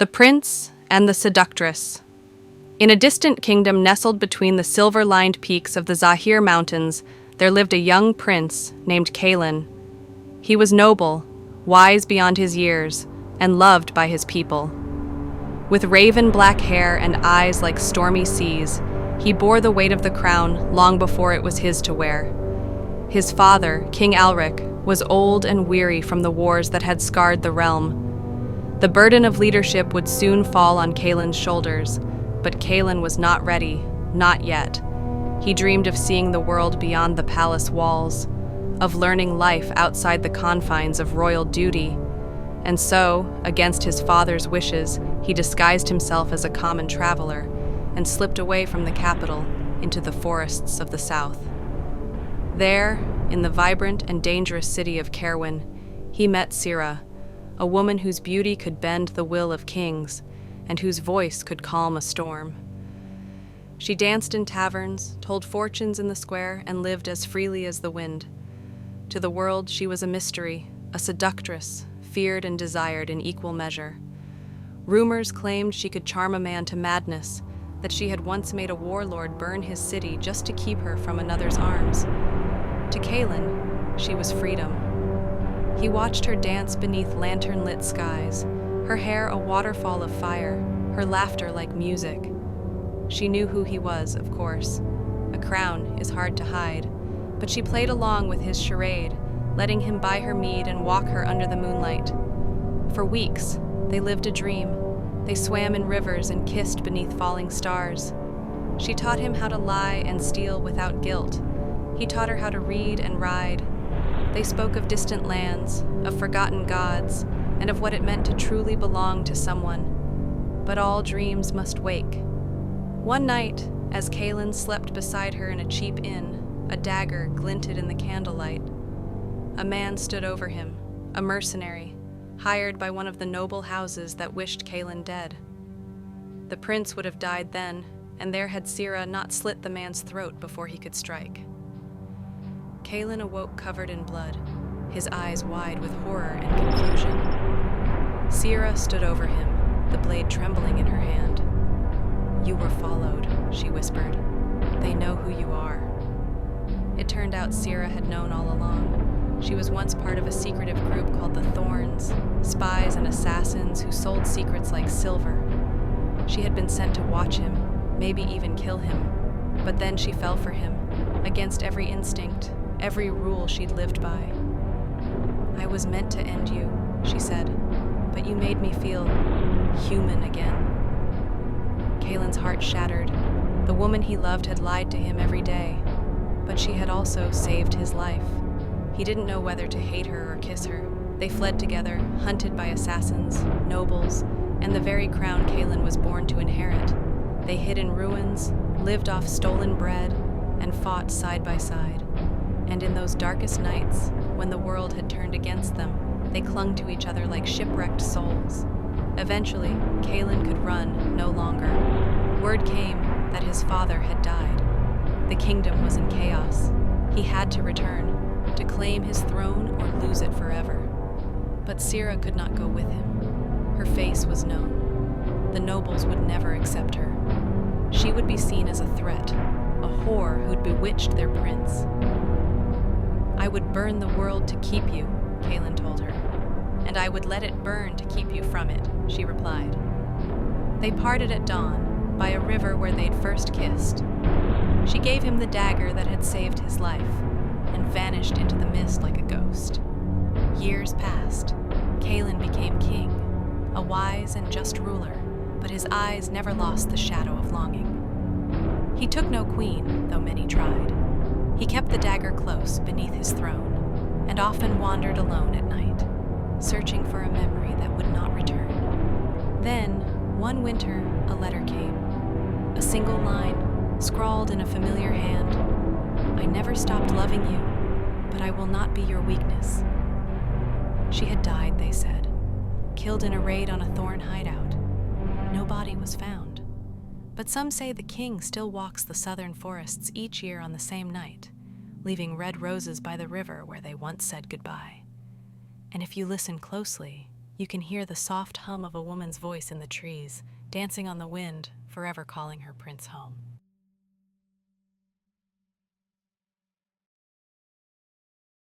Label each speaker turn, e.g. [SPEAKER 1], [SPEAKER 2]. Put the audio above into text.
[SPEAKER 1] The Prince and the Seductress. In a distant kingdom nestled between the silver-lined peaks of the Zahir Mountains, there lived a young prince named Kalen. He was noble, wise beyond his years, and loved by his people. With raven-black hair and eyes like stormy seas, he bore the weight of the crown long before it was his to wear. His father, King Alric, was old and weary from the wars that had scarred the realm. The burden of leadership would soon fall on Kalen's shoulders, but Kalen was not ready, not yet. He dreamed of seeing the world beyond the palace walls, of learning life outside the confines of royal duty. And so, against his father's wishes, he disguised himself as a common traveler and slipped away from the capital into the forests of the south. There, in the vibrant and dangerous city of Caerwyn, he met Sira, a woman whose beauty could bend the will of kings and whose voice could calm a storm. She danced in taverns, told fortunes in the square, and lived as freely as the wind. To the world, she was a mystery, a seductress, feared and desired in equal measure. Rumors claimed she could charm a man to madness, that she had once made a warlord burn his city just to keep her from another's arms. To Kalen, she was freedom. He watched her dance beneath lantern-lit skies, her hair a waterfall of fire, her laughter like music. She knew who he was, of course. A crown is hard to hide, but she played along with his charade, letting him buy her mead and walk her under the moonlight. For weeks, they lived a dream. They swam in rivers and kissed beneath falling stars. She taught him how to lie and steal without guilt. He taught her how to read and ride. They spoke of distant lands, of forgotten gods, and of what it meant to truly belong to someone. But all dreams must wake. One night, as Kalen slept beside her in a cheap inn, a dagger glinted in the candlelight. A man stood over him, a mercenary, hired by one of the noble houses that wished Kalen dead. The prince would have died then, and there had Sira not slit the man's throat before he could strike. Kalen awoke covered in blood, his eyes wide with horror and confusion. Sira stood over him, the blade trembling in her hand. "You were followed," she whispered. "They know who you are." It turned out Sira had known all along. She was once part of a secretive group called the Thorns, spies and assassins who sold secrets like silver. She had been sent to watch him, maybe even kill him. But then she fell for him, against every instinct, every rule she'd lived by. "I was meant to end you," she said, "but you made me feel human again." Kalen's heart shattered. The woman he loved had lied to him every day, but she had also saved his life. He didn't know whether to hate her or kiss her. They fled together, hunted by assassins, nobles, and the very crown Kalen was born to inherit. They hid in ruins, lived off stolen bread, and fought side by side. And in those darkest nights, when the world had turned against them, they clung to each other like shipwrecked souls. Eventually, Kalen could run no longer. Word came that his father had died. The kingdom was in chaos. He had to return, to claim his throne or lose it forever. But Sira could not go with him. Her face was known. The nobles would never accept her. She would be seen as a threat, a whore who'd bewitched their prince. "I would burn the world to keep you," Kalen told her. "And I would let it burn to keep you from it," she replied. They parted at dawn, by a river where they'd first kissed. She gave him the dagger that had saved his life, and vanished into the mist like a ghost. Years passed. Kalen became king, a wise and just ruler, but his eyes never lost the shadow of longing. He took no queen, though many tried. He kept the dagger close beneath his throne, and often wandered alone at night, searching for a memory that would not return. Then, one winter, a letter came. A single line, scrawled in a familiar hand. "I never stopped loving you, but I will not be your weakness." She had died, they said, killed in a raid on a thorn hideout. No body was found. But some say the king still walks the southern forests each year on the same night, leaving red roses by the river where they once said goodbye. And if you listen closely, You can hear the soft hum of a woman's voice in the trees, dancing on the wind, forever calling her prince home.